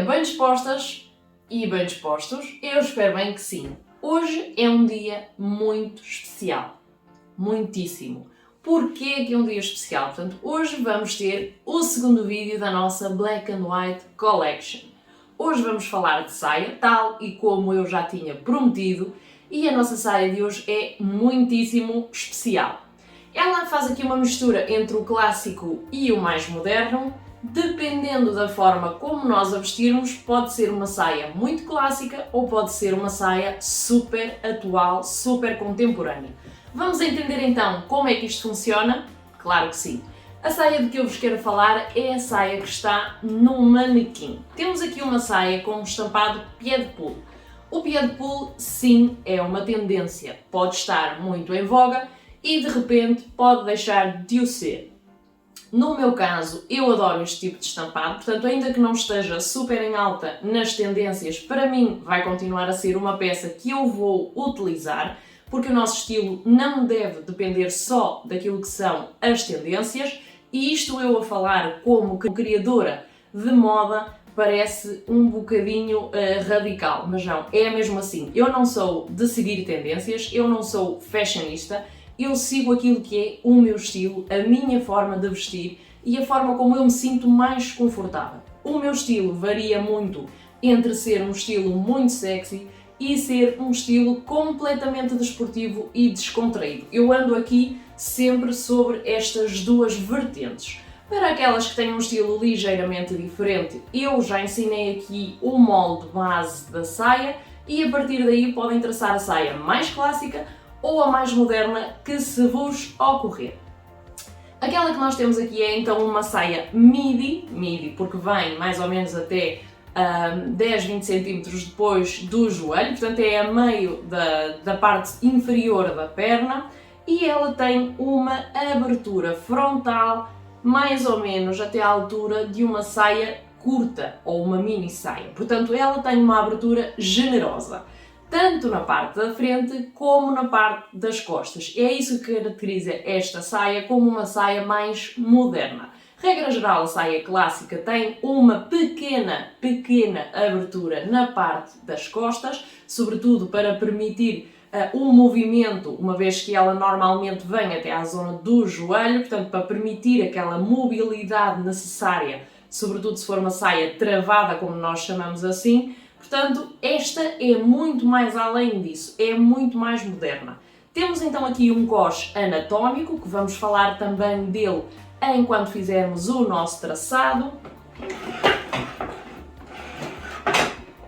dia, bem dispostas e bem dispostos? Eu espero bem que sim. Hoje é um dia muito especial. Muitíssimo. Porquê que é um dia especial? Portanto, hoje vamos ter o segundo vídeo da nossa Black and White Collection. Hoje vamos falar de saia, tal e como eu já tinha prometido, e a nossa saia de hoje é muitíssimo especial. Ela faz aqui uma mistura entre o clássico e o mais moderno. Dependendo da forma como nós a vestirmos, pode ser uma saia muito clássica ou pode ser uma saia super atual, super contemporânea. Vamos entender então como é que isto funciona? Claro que sim! A saia de que eu vos quero falar é a saia que está no manequim. Temos aqui uma saia com um estampado pied de poule. O pied de poule, sim, é uma tendência. Pode estar muito em voga e de repente pode deixar de o ser. No meu caso, eu adoro este tipo de estampado, portanto, ainda que não esteja super em alta nas tendências, para mim vai continuar a ser uma peça que eu vou utilizar, porque o nosso estilo não deve depender só daquilo que são as tendências, e isto eu a falar como criadora de moda parece um bocadinho radical, mas não, é mesmo assim. Eu não sou de seguir tendências, eu não sou fashionista, eu sigo aquilo que é o meu estilo, a minha forma de vestir e a forma como eu me sinto mais confortável. O meu estilo varia muito entre ser um estilo muito sexy e ser um estilo completamente desportivo e descontraído. Eu ando aqui sempre sobre estas duas vertentes. Para aquelas que têm um estilo ligeiramente diferente, eu já ensinei aqui o molde base da saia e a partir daí podem traçar a saia mais clássica ou a mais moderna que se vos ocorrer. Aquela que nós temos aqui é então uma saia midi, porque vem mais ou menos até 10-20 cm depois do joelho, portanto é a meio da parte inferior da perna, e ela tem uma abertura frontal mais ou menos até à altura de uma saia curta ou uma mini saia, portanto ela tem uma abertura generosa, tanto na parte da frente como na parte das costas. É isso que caracteriza esta saia como uma saia mais moderna. Regra geral, a saia clássica tem uma pequena abertura na parte das costas, sobretudo para permitir o movimento, uma vez que ela normalmente vem até à zona do joelho, portanto para permitir aquela mobilidade necessária, sobretudo se for uma saia travada, como nós chamamos assim. Portanto, esta é muito mais além disso, é muito mais moderna. Temos então aqui um coxe anatómico, que vamos falar também dele enquanto fizermos o nosso traçado.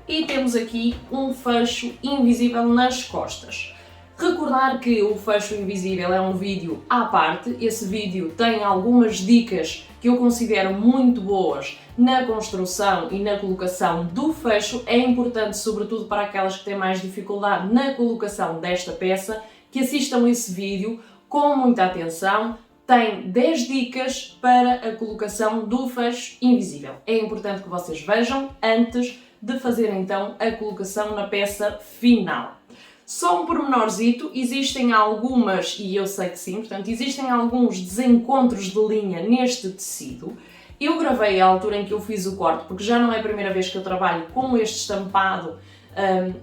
E temos aqui um fecho invisível nas costas. Recordar que o fecho invisível é um vídeo à parte, esse vídeo tem algumas dicas que eu considero muito boas na construção e na colocação do fecho. É importante, sobretudo para aquelas que têm mais dificuldade na colocação desta peça, que assistam esse vídeo com muita atenção. Tem 10 dicas para a colocação do fecho invisível. É importante que vocês vejam antes de fazer então a colocação na peça final. Só um pormenorzito, existem algumas, e eu sei que sim, portanto, existem alguns desencontros de linha neste tecido. Eu gravei a altura em que eu fiz o corte, porque já não é a primeira vez que eu trabalho com este estampado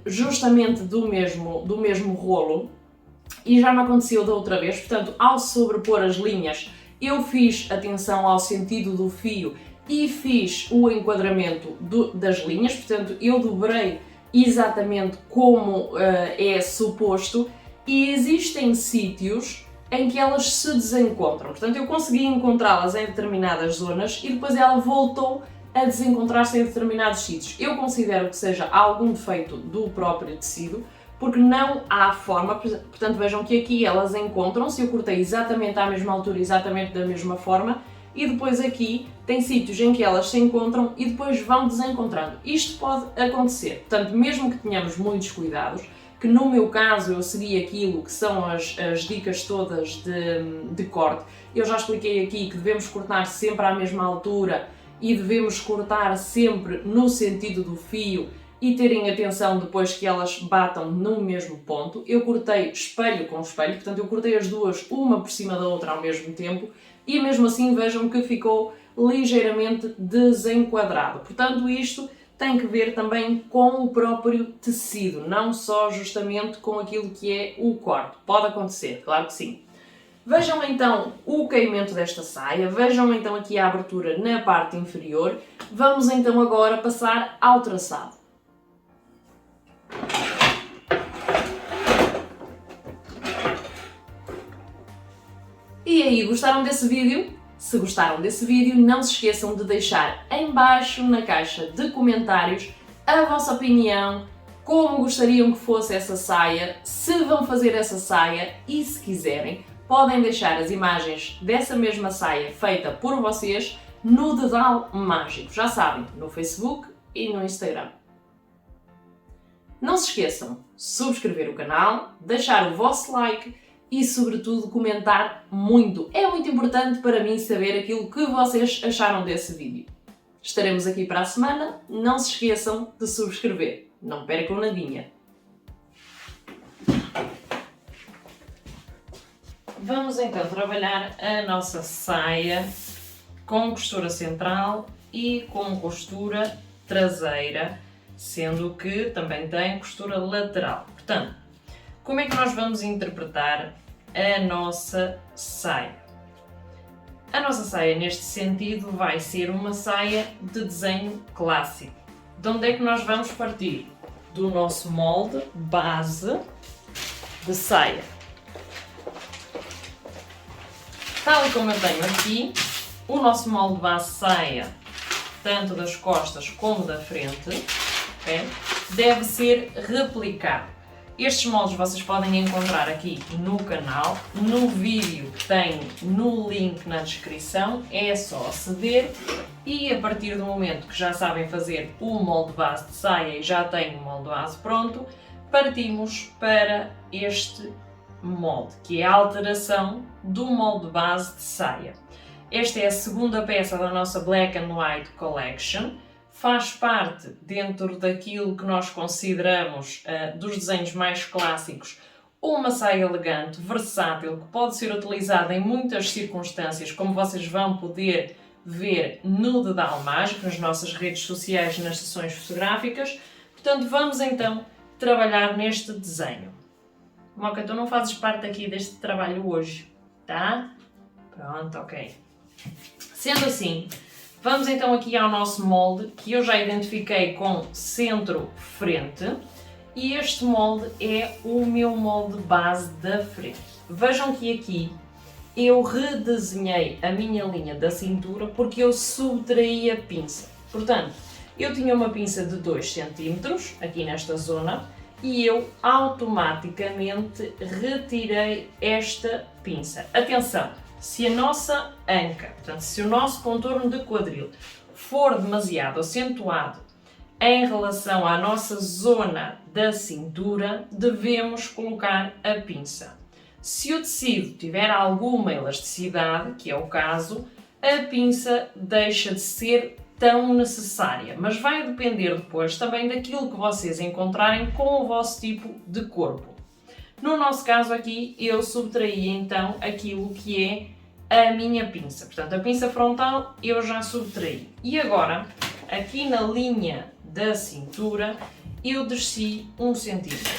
justamente do mesmo rolo, e já me aconteceu da outra vez, portanto, ao sobrepor as linhas, eu fiz atenção ao sentido do fio e fiz o enquadramento das linhas, portanto, eu dobrei exatamente como é suposto, e existem sítios em que elas se desencontram. Portanto, eu consegui encontrá-las em determinadas zonas e depois ela voltou a desencontrar-se em determinados sítios. Eu considero que seja algum defeito do próprio tecido, porque não há forma, portanto vejam que aqui elas encontram-se, eu cortei exatamente à mesma altura, exatamente da mesma forma, e depois aqui tem sítios em que elas se encontram e depois vão desencontrando. Isto pode acontecer, portanto, mesmo que tenhamos muitos cuidados, que no meu caso eu segui aquilo que são as dicas todas de corte. Eu já expliquei aqui que devemos cortar sempre à mesma altura e devemos cortar sempre no sentido do fio e terem atenção depois que elas batam no mesmo ponto. Eu cortei espelho com espelho, portanto eu cortei as duas uma por cima da outra ao mesmo tempo e mesmo assim vejam que ficou ligeiramente desenquadrado. Portanto, isto tem que ver também com o próprio tecido, não só justamente com aquilo que é o corte. Pode acontecer, claro que sim. Vejam então o caimento desta saia, vejam então aqui a abertura na parte inferior. Vamos então agora passar ao traçado. E aí, gostaram desse vídeo? Se gostaram desse vídeo, não se esqueçam de deixar em baixo na caixa de comentários a vossa opinião, como gostariam que fosse essa saia, se vão fazer essa saia e, se quiserem, podem deixar as imagens dessa mesma saia feita por vocês no Dedal Mágico, já sabem, no Facebook e no Instagram. Não se esqueçam de subscrever o canal, deixar o vosso like e, sobretudo, comentar muito. É muito importante para mim saber aquilo que vocês acharam desse vídeo. Estaremos aqui para a semana. Não se esqueçam de subscrever. Não percam nadinha. Vamos então trabalhar a nossa saia com costura central e com costura traseira, sendo que também tem costura lateral. Portanto, como é que nós vamos interpretar a nossa saia? A nossa saia, neste sentido, vai ser uma saia de desenho clássico. De onde é que nós vamos partir? Do nosso molde base de saia. Tal e como eu tenho aqui, o nosso molde base saia, tanto das costas como da frente, okay, deve ser replicado. Estes moldes vocês podem encontrar aqui no canal, no vídeo que tem no link na descrição, é só aceder e a partir do momento que já sabem fazer o molde base de saia e já têm o molde base pronto, partimos para este molde, que é a alteração do molde base de saia. Esta é a segunda peça da nossa Black and White Collection. Faz parte dentro daquilo que nós consideramos dos desenhos mais clássicos, uma saia elegante, versátil, que pode ser utilizada em muitas circunstâncias, como vocês vão poder ver no Dedal Mágico, nas nossas redes sociais, nas sessões fotográficas. Portanto, vamos então trabalhar neste desenho. Moca, tu não fazes parte aqui deste trabalho hoje, tá? Pronto, ok. Sendo assim, vamos então aqui ao nosso molde, que eu já identifiquei com centro-frente, e este molde é o meu molde base da frente. Vejam que aqui eu redesenhei a minha linha da cintura porque eu subtraí a pinça. Portanto, eu tinha uma pinça de 2 cm aqui nesta zona e eu automaticamente retirei esta pinça. Atenção! Se a nossa anca, portanto, se o nosso contorno de quadril for demasiado acentuado em relação à nossa zona da cintura, devemos colocar a pinça. Se o tecido tiver alguma elasticidade, que é o caso, a pinça deixa de ser tão necessária, mas vai depender depois também daquilo que vocês encontrarem com o vosso tipo de corpo. No nosso caso aqui, eu subtraí então aquilo que é a minha pinça. Portanto, a pinça frontal eu já subtraí. E agora, aqui na linha da cintura, eu desci 1 centímetro.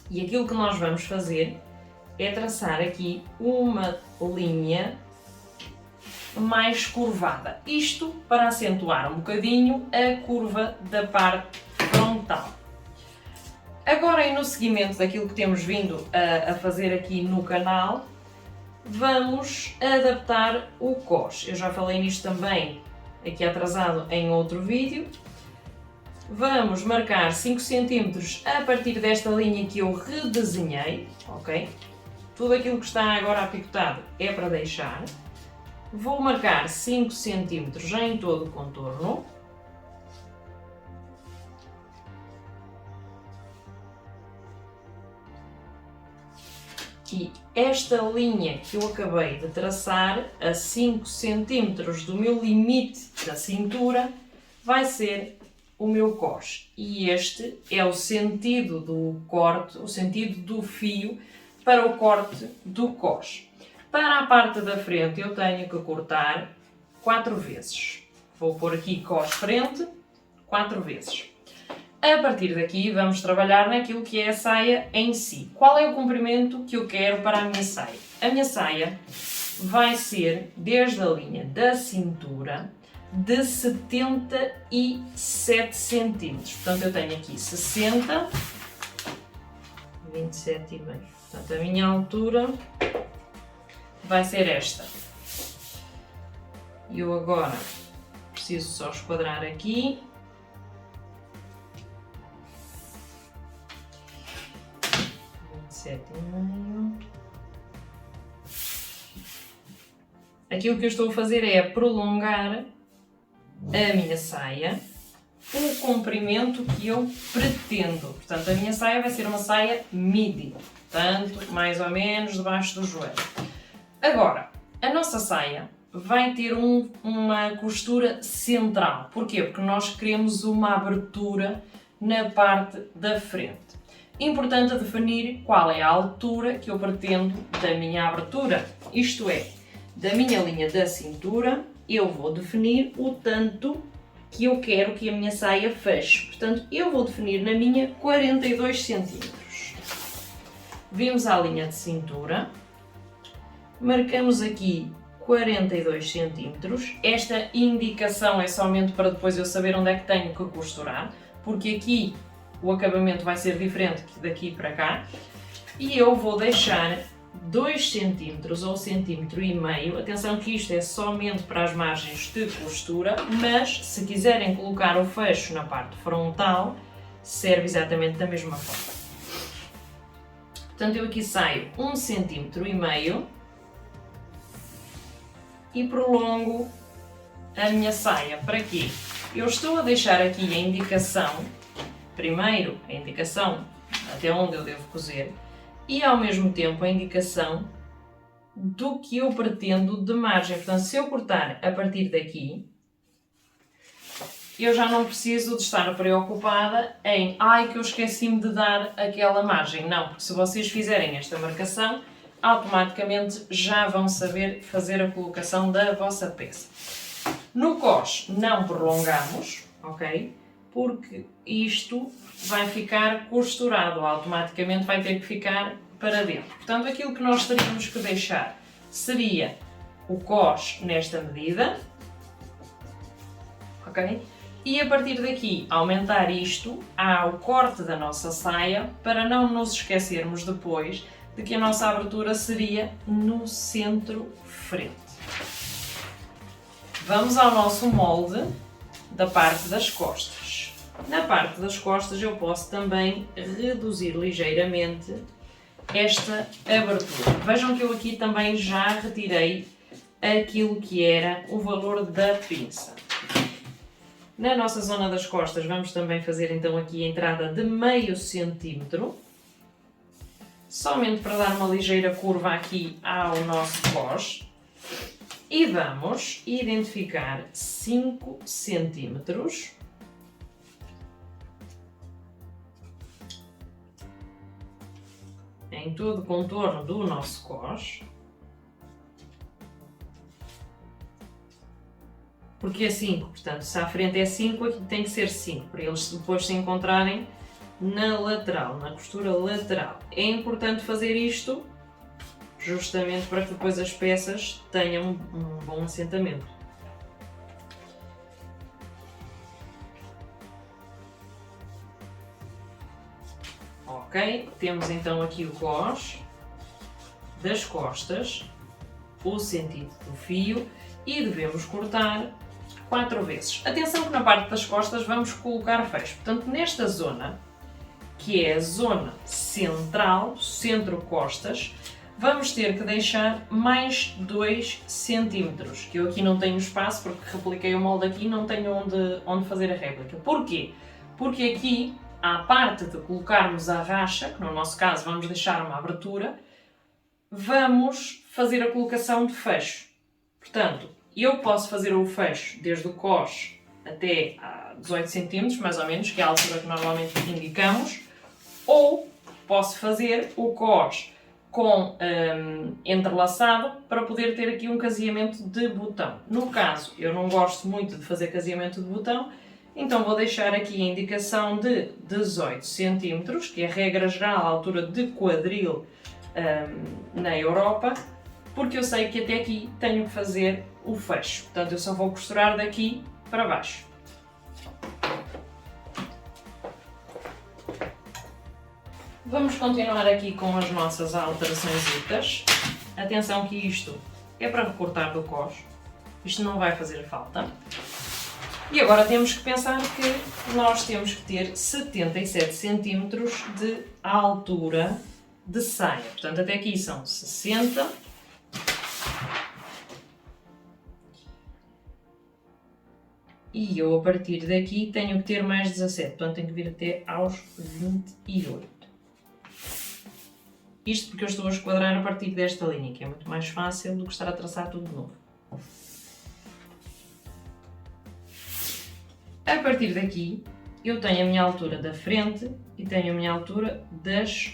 E aquilo que nós vamos fazer é traçar aqui uma linha mais curvada. Isto para acentuar um bocadinho a curva da parte frontal. Agora, e no seguimento daquilo que temos vindo a fazer aqui no canal, vamos adaptar o cos. Eu já falei nisto também aqui atrasado em outro vídeo. Vamos marcar 5 cm a partir desta linha que eu redesenhei, ok? Tudo aquilo que está agora apicotado é para deixar. Vou marcar 5 cm em todo o contorno. E esta linha que eu acabei de traçar, a 5 cm do meu limite da cintura, vai ser o meu cos. E este é o sentido do corte, o sentido do fio para o corte do cos. Para a parte da frente eu tenho que cortar 4 vezes. Vou pôr aqui cos frente, 4 vezes. A partir daqui vamos trabalhar naquilo que é a saia em si. Qual é o comprimento que eu quero para a minha saia? A minha saia vai ser desde a linha da cintura de 77 cm. Portanto, eu tenho aqui 60, 27,5. Portanto, a minha altura vai ser esta. E eu agora preciso só esquadrar aqui. 27,5. Aqui o que eu estou a fazer é prolongar a minha saia, o comprimento que eu pretendo. Portanto, a minha saia vai ser uma saia midi, portanto, mais ou menos debaixo do joelho. Agora, a nossa saia vai ter uma costura central. Porquê? Porque nós queremos uma abertura na parte da frente. Importante definir qual é a altura que eu pretendo da minha abertura, isto é, da minha linha da cintura, eu vou definir o tanto que eu quero que a minha saia feche. Portanto, eu vou definir na minha 42 cm. Vimos à linha de cintura, marcamos aqui 42 cm. Esta indicação é somente para depois eu saber onde é que tenho que costurar, porque aqui o acabamento vai ser diferente daqui para cá. E eu vou deixar 2 cm ou 1,5 cm. Atenção que isto é somente para as margens de costura, mas se quiserem colocar o fecho na parte frontal, serve exatamente da mesma forma. Portanto, eu aqui saio 1,5 cm e prolongo a minha saia. Para quê? Eu estou a deixar aqui a indicação, primeiro a indicação até onde eu devo cozer, e ao mesmo tempo a indicação do que eu pretendo de margem. Portanto, se eu cortar a partir daqui, eu já não preciso de estar preocupada em ai que eu esqueci-me de dar aquela margem. Não, porque se vocês fizerem esta marcação, automaticamente já vão saber fazer a colocação da vossa peça. No cós não prolongamos, ok? Porque isto vai ficar costurado, automaticamente vai ter que ficar para dentro. Portanto, aquilo que nós teríamos que deixar seria o cós nesta medida, ok? E a partir daqui aumentar isto ao corte da nossa saia, para não nos esquecermos depois de que a nossa abertura seria no centro-frente. Vamos ao nosso molde da parte das costas. Na parte das costas eu posso também reduzir ligeiramente esta abertura. Vejam que eu aqui também já retirei aquilo que era o valor da pinça. Na nossa zona das costas vamos também fazer então aqui a entrada de meio centímetro, somente para dar uma ligeira curva aqui ao nosso cós. E vamos identificar 5 centímetros em todo o contorno do nosso cós. Porque é 5, portanto, se à frente é 5, aqui tem que ser 5, para eles depois se encontrarem na lateral, na costura lateral. É importante fazer isto justamente para que depois as peças tenham um bom assentamento. Ok, temos então aqui o cós das costas, o sentido do fio, e devemos cortar 4 vezes. Atenção que na parte das costas vamos colocar fecho. Portanto, nesta zona, que é a zona central, centro-costas, vamos ter que deixar mais 2 centímetros, que eu aqui não tenho espaço porque repliquei o molde aqui e não tenho onde fazer a réplica. Porquê? Porque aqui, à parte de colocarmos a racha, que no nosso caso vamos deixar uma abertura, vamos fazer a colocação de fecho. Portanto, eu posso fazer o fecho desde o cós até a 18 cm, mais ou menos, que é a altura que normalmente indicamos, ou posso fazer o cós com entrelaçado para poder ter aqui um caseamento de botão. No caso, eu não gosto muito de fazer caseamento de botão, Então vou deixar aqui a indicação de 18 cm, que é a regra geral, a altura de quadril na Europa, porque eu sei que até aqui tenho que fazer o fecho. Portanto, eu só vou costurar daqui para baixo. Vamos continuar aqui com as nossas alterações. Atenção que isto é para recortar do cós. Isto não vai fazer falta. E agora temos que pensar que nós temos que ter 77 cm de altura de saia. Portanto, até aqui são 60. E eu, a partir daqui, tenho que ter mais 17. Portanto, tenho que vir até aos 28. Isto porque eu estou a esquadrar a partir desta linha, que é muito mais fácil do que estar a traçar tudo de novo. A partir daqui, eu tenho a minha altura da frente e tenho a minha altura das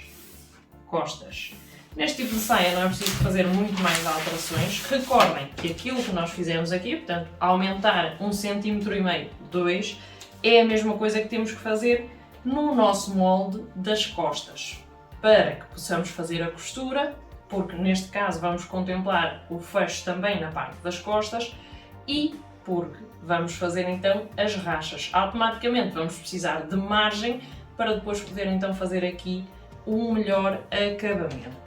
costas. Neste tipo de saia não é preciso fazer muito mais alterações. Recordem que aquilo que nós fizemos aqui, portanto, aumentar 1,5 cm, 2, é a mesma coisa que temos que fazer no nosso molde das costas. Para que possamos fazer a costura, porque neste caso vamos contemplar o fecho também na parte das costas e porque vamos fazer então as rachas. Automaticamente vamos precisar de margem para depois poder então fazer aqui um melhor acabamento.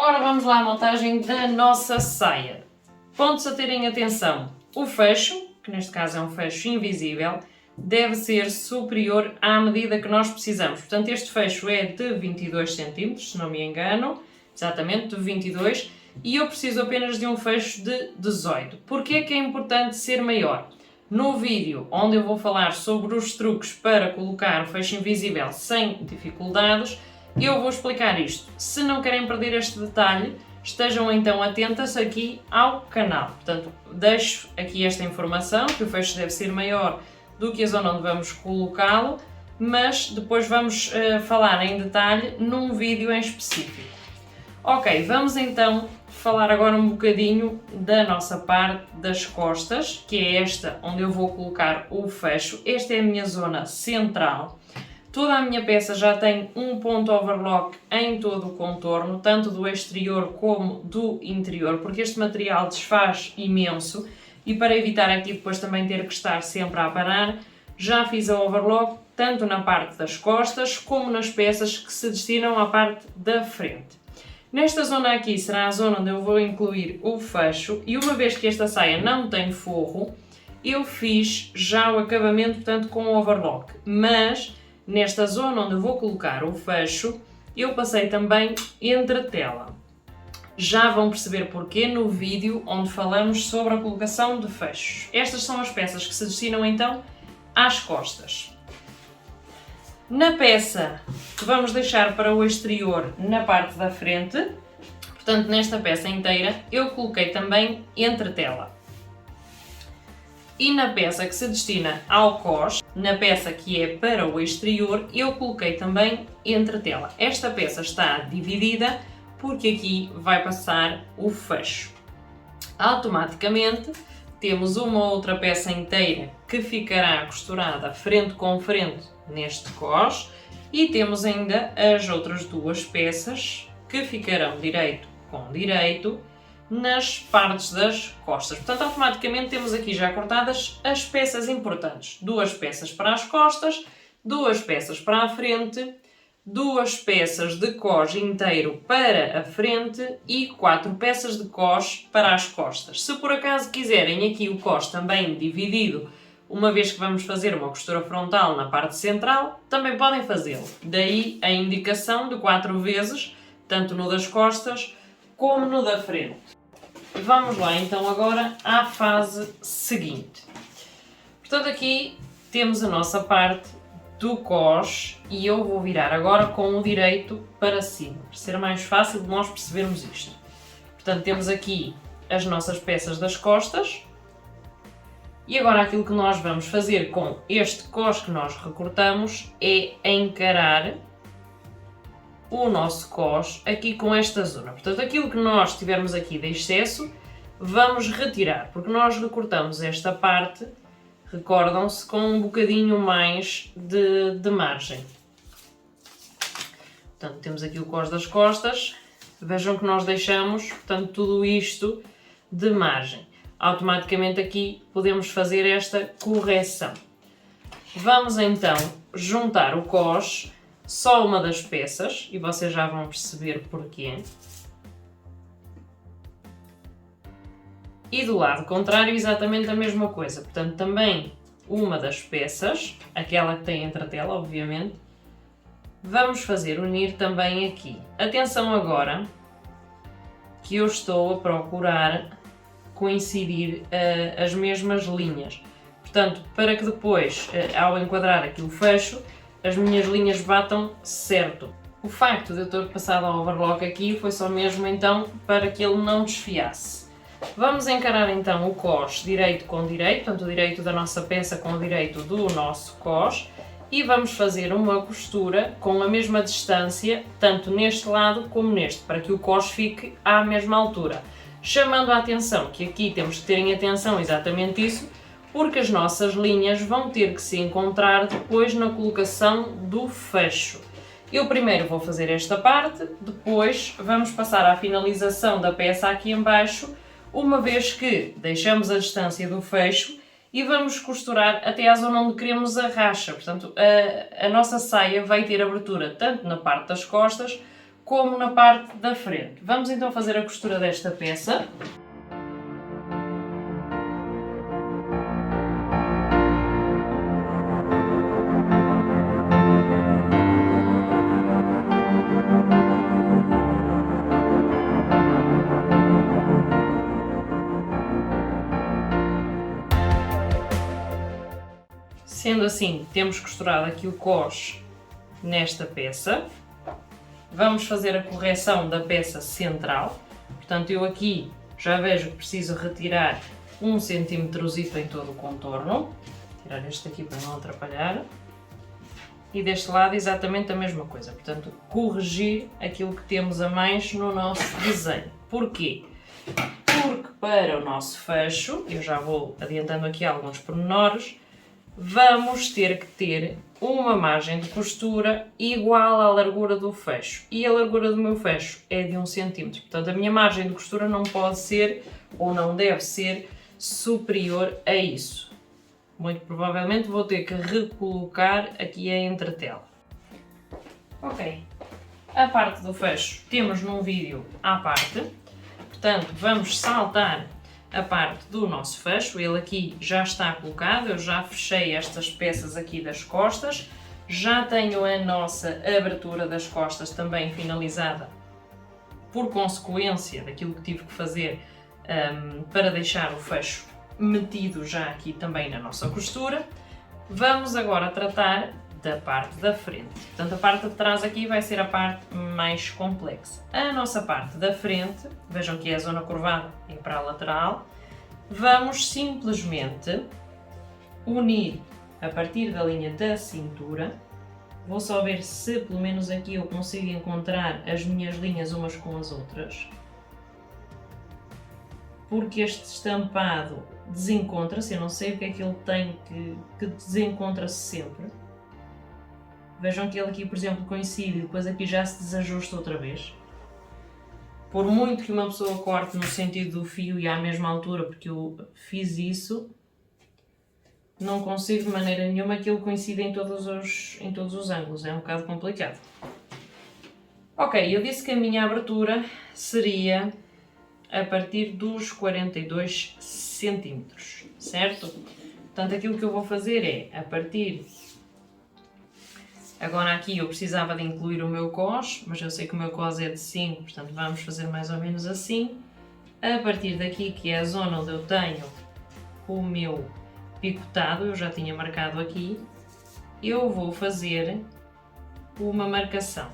Ora, vamos lá à montagem da nossa saia. Pontos a terem atenção. O fecho, que neste caso é um fecho invisível, deve ser superior à medida que nós precisamos. Portanto, este fecho é de 22 cm, se não me engano, exatamente, de 22, e eu preciso apenas de um fecho de 18. Porquê é que é importante ser maior? No vídeo onde eu vou falar sobre os truques para colocar o fecho invisível sem dificuldades, eu vou explicar isto. Se não querem perder este detalhe, estejam então atentas aqui ao canal. Portanto, deixo aqui esta informação, que o fecho deve ser maior do que a zona onde vamos colocá-lo, mas depois vamos falar em detalhe num vídeo em específico. Ok, vamos então falar agora um bocadinho da nossa parte das costas, que é esta onde eu vou colocar o fecho. Esta é a minha zona central. Toda a minha peça já tem um ponto overlock em todo o contorno, tanto do exterior como do interior, porque este material desfaz imenso e para evitar aqui depois também ter que estar sempre a aparar, já fiz a overlock tanto na parte das costas como nas peças que se destinam à parte da frente. Nesta zona aqui será a zona onde eu vou incluir o fecho e uma vez que esta saia não tem forro, eu fiz já o acabamento, portanto, com o overlock, mas nesta zona onde eu vou colocar o fecho, eu passei também entretela. Já vão perceber porquê no vídeo onde falamos sobre a colocação de fechos. Estas são as peças que se destinam então às costas. Na peça que vamos deixar para o exterior na parte da frente, portanto nesta peça inteira, eu coloquei também entretela. E na peça que se destina ao cós, na peça que é para o exterior, eu coloquei também entretela. Esta peça está dividida porque aqui vai passar o fecho. Automaticamente temos uma outra peça inteira que ficará costurada frente com frente neste cós e temos ainda as outras duas peças que ficarão direito com direito nas partes das costas. Portanto, automaticamente temos aqui já cortadas as peças importantes. Duas peças para as costas, duas peças para a frente, duas peças de cós inteiro para a frente e 4 peças de cós para as costas. Se por acaso quiserem aqui o cós também dividido, uma vez que vamos fazer uma costura frontal na parte central, também podem fazê-lo. Daí a indicação de 4 vezes, tanto no das costas como no da frente. Vamos lá então agora à fase seguinte. Portanto, aqui temos a nossa parte do cós e eu vou virar agora com o direito para cima, para ser mais fácil de nós percebermos isto. Portanto, temos aqui as nossas peças das costas e agora aquilo que nós vamos fazer com este cós que nós recortamos é encarar o nosso cós aqui com esta zona. Portanto, aquilo que nós tivermos aqui de excesso, vamos retirar, porque nós recortamos esta parte, recordam-se, com um bocadinho mais de margem. Portanto, temos aqui o cós das costas, vejam que nós deixamos, portanto, tudo isto de margem. Automaticamente aqui podemos fazer esta correção. Vamos então juntar o cós, só uma das peças, e vocês já vão perceber porquê. E do lado contrário exatamente a mesma coisa, portanto também uma das peças, aquela que tem entretela obviamente, vamos fazer unir também aqui. Atenção agora que eu estou a procurar coincidir as mesmas linhas, portanto para que depois ao enquadrar aqui o fecho, as minhas linhas batam certo. O facto de eu ter passado ao overlock aqui foi só mesmo então para que ele não desfiasse. Vamos encarar então o cós direito com direito, portanto o direito da nossa peça com o direito do nosso cós e vamos fazer uma costura com a mesma distância, tanto neste lado como neste, para que o cós fique à mesma altura. Chamando a atenção que aqui temos que terem atenção exatamente isso, porque as nossas linhas vão ter que se encontrar depois na colocação do fecho. Eu primeiro vou fazer esta parte, depois vamos passar à finalização da peça aqui em baixo, uma vez que deixamos a distância do fecho e vamos costurar até à zona onde queremos a racha. Portanto, a nossa saia vai ter abertura tanto na parte das costas como na parte da frente. Vamos então fazer a costura desta peça. Sendo assim, temos costurado aqui o cós nesta peça. Vamos fazer a correção da peça central. Portanto, eu aqui já vejo que preciso retirar 1 centímetrozito em todo o contorno. Tirar este aqui para não atrapalhar. E deste lado exatamente a mesma coisa. Portanto, corrigir aquilo que temos a mais no nosso desenho. Porquê? Porque para o nosso fecho, eu já vou adiantando aqui alguns pormenores, vamos ter que ter uma margem de costura igual à largura do fecho. E a largura do meu fecho é de 1 centímetro. Portanto, a minha margem de costura não pode ser, ou não deve ser, superior a isso. Muito provavelmente vou ter que recolocar aqui a entretela. Ok, a parte do fecho temos num vídeo à parte. Portanto, vamos saltar a parte do nosso fecho, ele aqui já está colocado, eu já fechei estas peças aqui das costas, já tenho a nossa abertura das costas também finalizada por consequência daquilo que tive que fazer para deixar o fecho metido já aqui também na nossa costura. Vamos agora tratar da parte da frente. Portanto, a parte de trás aqui vai ser a parte mais complexa. A nossa parte da frente, vejam que é a zona curvada e para a lateral, vamos simplesmente unir a partir da linha da cintura. Vou só ver se pelo menos aqui eu consigo encontrar as minhas linhas umas com as outras, porque este estampado desencontra-se, eu não sei o que é que ele tem que desencontra-se sempre. Vejam que ele aqui, por exemplo, coincide e depois aqui já se desajusta outra vez. Por muito que uma pessoa corte no sentido do fio e à mesma altura, porque eu fiz isso, não consigo de maneira nenhuma que ele coincida em todos os ângulos, é um bocado complicado. Ok, eu disse que a minha abertura seria a partir dos 42 centímetros, certo? Portanto, aquilo que eu vou fazer é, a partir... Agora aqui eu precisava de incluir o meu cos, mas eu sei que o meu cos é de 5, portanto vamos fazer mais ou menos assim. A partir daqui, que é a zona onde eu tenho o meu picotado, eu já tinha marcado aqui, eu vou fazer uma marcação.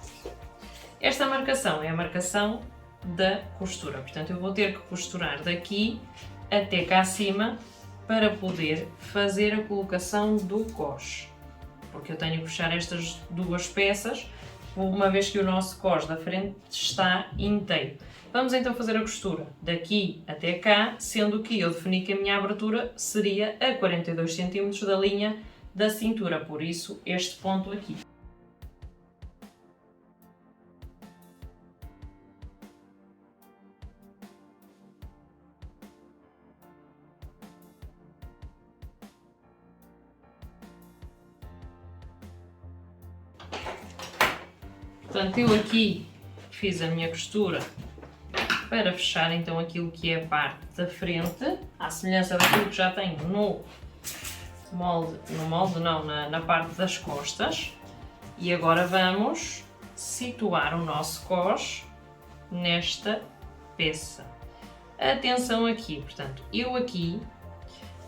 Esta marcação é a marcação da costura, portanto eu vou ter que costurar daqui até cá acima para poder fazer a colocação do cos, porque eu tenho que fechar estas duas peças, uma vez que o nosso cos da frente está inteiro. Vamos então fazer a costura daqui até cá, sendo que eu defini que a minha abertura seria a 42 cm da linha da cintura, por isso este ponto aqui. Portanto, eu aqui fiz a minha costura para fechar então aquilo que é a parte da frente, à semelhança daquilo que já tenho na parte das costas. E agora vamos situar o nosso cos nesta peça. Atenção aqui, portanto, eu aqui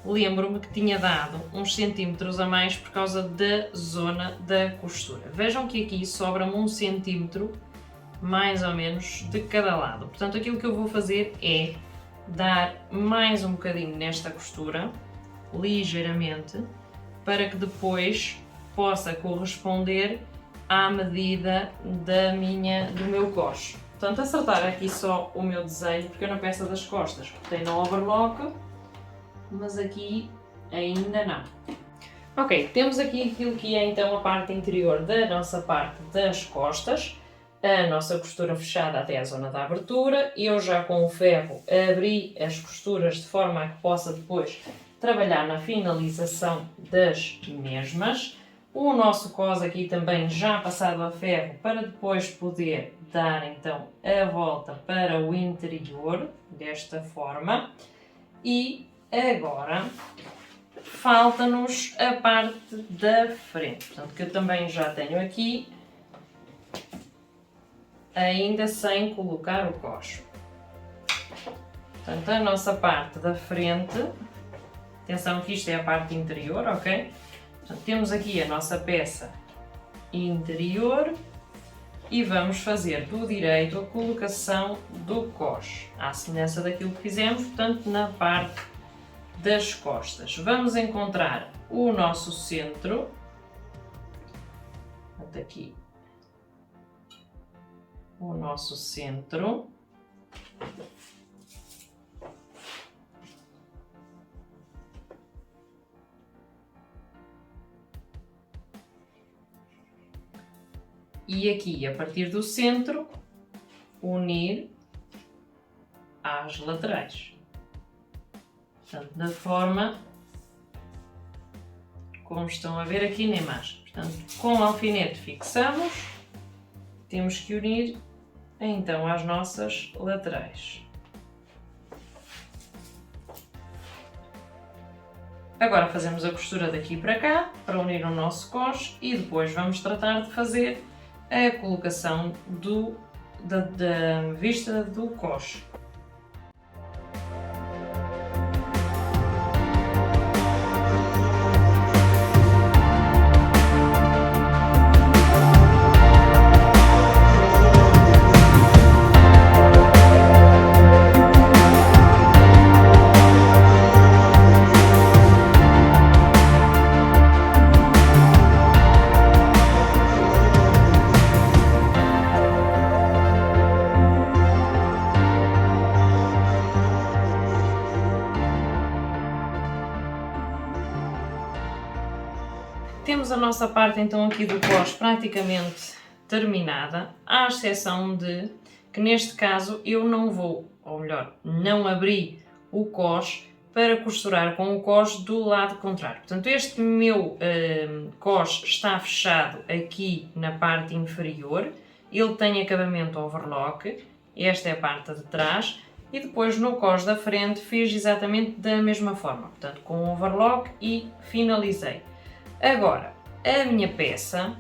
lembro-me que tinha dado uns centímetros a mais por causa da zona da costura. Vejam que aqui sobra-me 1 centímetro mais ou menos de cada lado. Portanto, aquilo que eu vou fazer é dar mais um bocadinho nesta costura, ligeiramente, para que depois possa corresponder à medida do meu cos. Portanto, acertar aqui só o meu desenho, porque eu na peça das costas cortei no overlock, mas aqui ainda não. Ok, temos aqui aquilo que é então a parte interior da nossa parte das costas, a nossa costura fechada até a zona da abertura. Eu já com o ferro abri as costuras de forma a que possa depois trabalhar na finalização das mesmas. O nosso cos aqui também já passado a ferro para depois poder dar então a volta para o interior desta forma. E agora falta-nos a parte da frente, portanto, que eu também já tenho aqui, ainda sem colocar o cos. Portanto, a nossa parte da frente, atenção que isto é a parte interior, ok? Portanto, temos aqui a nossa peça interior e vamos fazer do direito a colocação do cos, à semelhança daquilo que fizemos, portanto, na parte das costas. Vamos encontrar o nosso centro, até aqui, o nosso centro. E aqui, a partir do centro, unir às laterais. Portanto, da forma como estão a ver aqui na imagem. Portanto, com o alfinete fixamos, temos que unir então às nossas laterais. Agora fazemos a costura daqui para cá, para unir o nosso cos, e depois vamos tratar de fazer a colocação da vista do cos. Temos a nossa parte então aqui do cós praticamente terminada, à exceção de que neste caso eu não vou, ou melhor, não abri o cós para costurar com o cós do lado contrário. Portanto, este meu cós está fechado aqui na parte inferior, ele tem acabamento overlock, esta é a parte de trás, e depois no cós da frente fiz exatamente da mesma forma, portanto com overlock, e finalizei. Agora, a minha peça,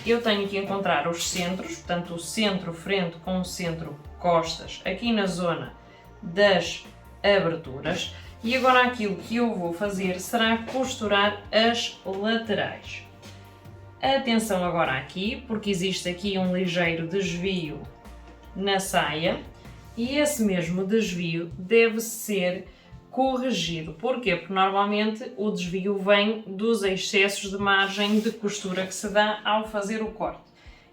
eu tenho que encontrar os centros, portanto o centro frente com o centro costas, aqui na zona das aberturas, e agora aquilo que eu vou fazer será costurar as laterais. Atenção agora aqui, porque existe aqui um ligeiro desvio na saia, e esse mesmo desvio deve ser corrigido. Porquê? Porque normalmente o desvio vem dos excessos de margem de costura que se dá ao fazer o corte.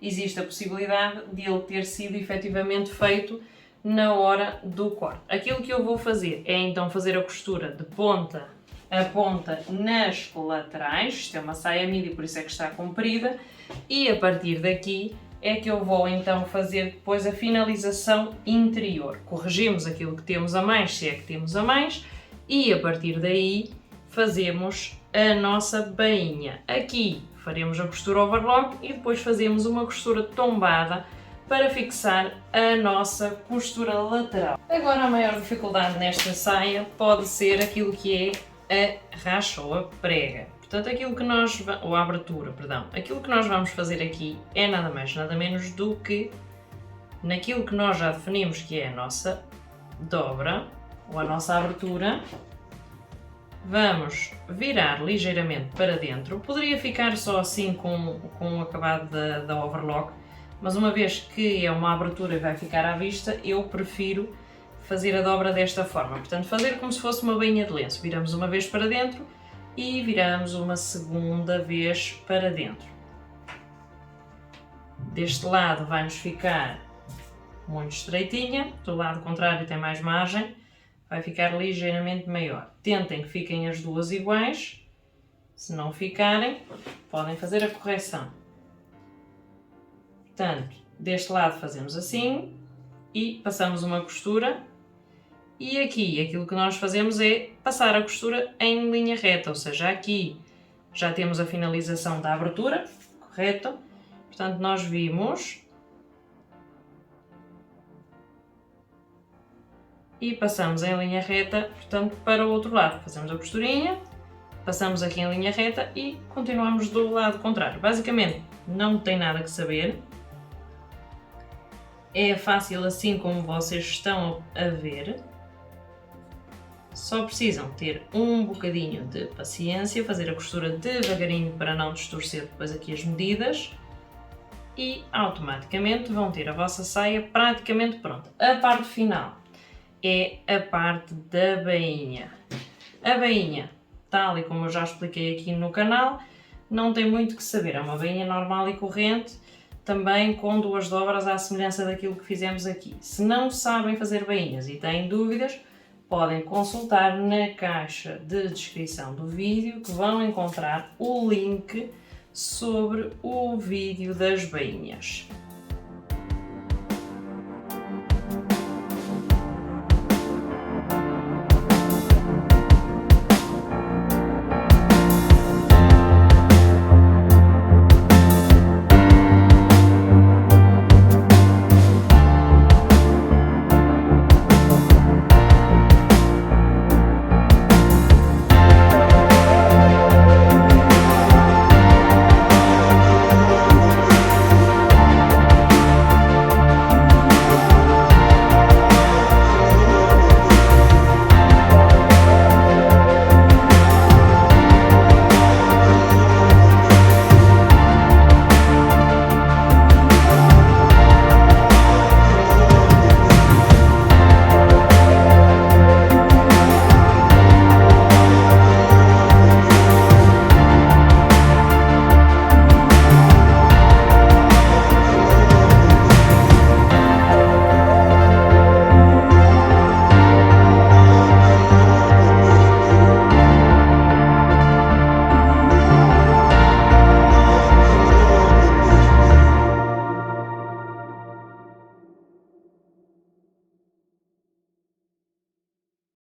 Existe a possibilidade de ele ter sido efetivamente feito na hora do corte. Aquilo que eu vou fazer é então fazer a costura de ponta a ponta nas laterais. Isto é uma saia midi, por isso é que está comprida, e a partir daqui é que eu vou então fazer depois a finalização interior. Corrigimos aquilo que temos a mais, se é que temos a mais, e a partir daí fazemos a nossa bainha. Aqui faremos a costura overlock e depois fazemos uma costura tombada para fixar a nossa costura lateral. Agora a maior dificuldade nesta saia pode ser aquilo que é a racha ou a prega. Portanto, ou a abertura, perdão. Aquilo que nós vamos fazer aqui é nada mais, nada menos do que naquilo que nós já definimos que é a nossa dobra ou a nossa abertura. Vamos virar ligeiramente para dentro. Poderia ficar só assim com o acabado da overlock, mas uma vez que é uma abertura e vai ficar à vista, eu prefiro fazer a dobra desta forma. Portanto, fazer como se fosse uma bainha de lenço. Viramos uma vez para dentro e viramos uma segunda vez para dentro. Deste lado vai-nos ficar muito estreitinha, do lado contrário tem mais margem, vai ficar ligeiramente maior. Tentem que fiquem as duas iguais, se não ficarem, podem fazer a correção. Portanto, deste lado fazemos assim e passamos uma costura. E aqui, aquilo que nós fazemos é passar a costura em linha reta, ou seja, aqui já temos a finalização da abertura, correto? Portanto, nós vimos e passamos em linha reta, portanto, para o outro lado. Fazemos a costurinha, passamos aqui em linha reta e continuamos do lado contrário. Basicamente, não tem nada que saber. É fácil assim como vocês estão a ver. Só precisam ter um bocadinho de paciência, fazer a costura devagarinho para não distorcer depois aqui as medidas e automaticamente vão ter a vossa saia praticamente pronta. A parte final é a parte da bainha. A bainha, tal e como eu já expliquei aqui no canal, não tem muito que saber. É uma bainha normal e corrente, também com duas dobras à semelhança daquilo que fizemos aqui. Se não sabem fazer bainhas e têm dúvidas, podem consultar na caixa de descrição do vídeo, que vão encontrar o link sobre o vídeo das bainhas.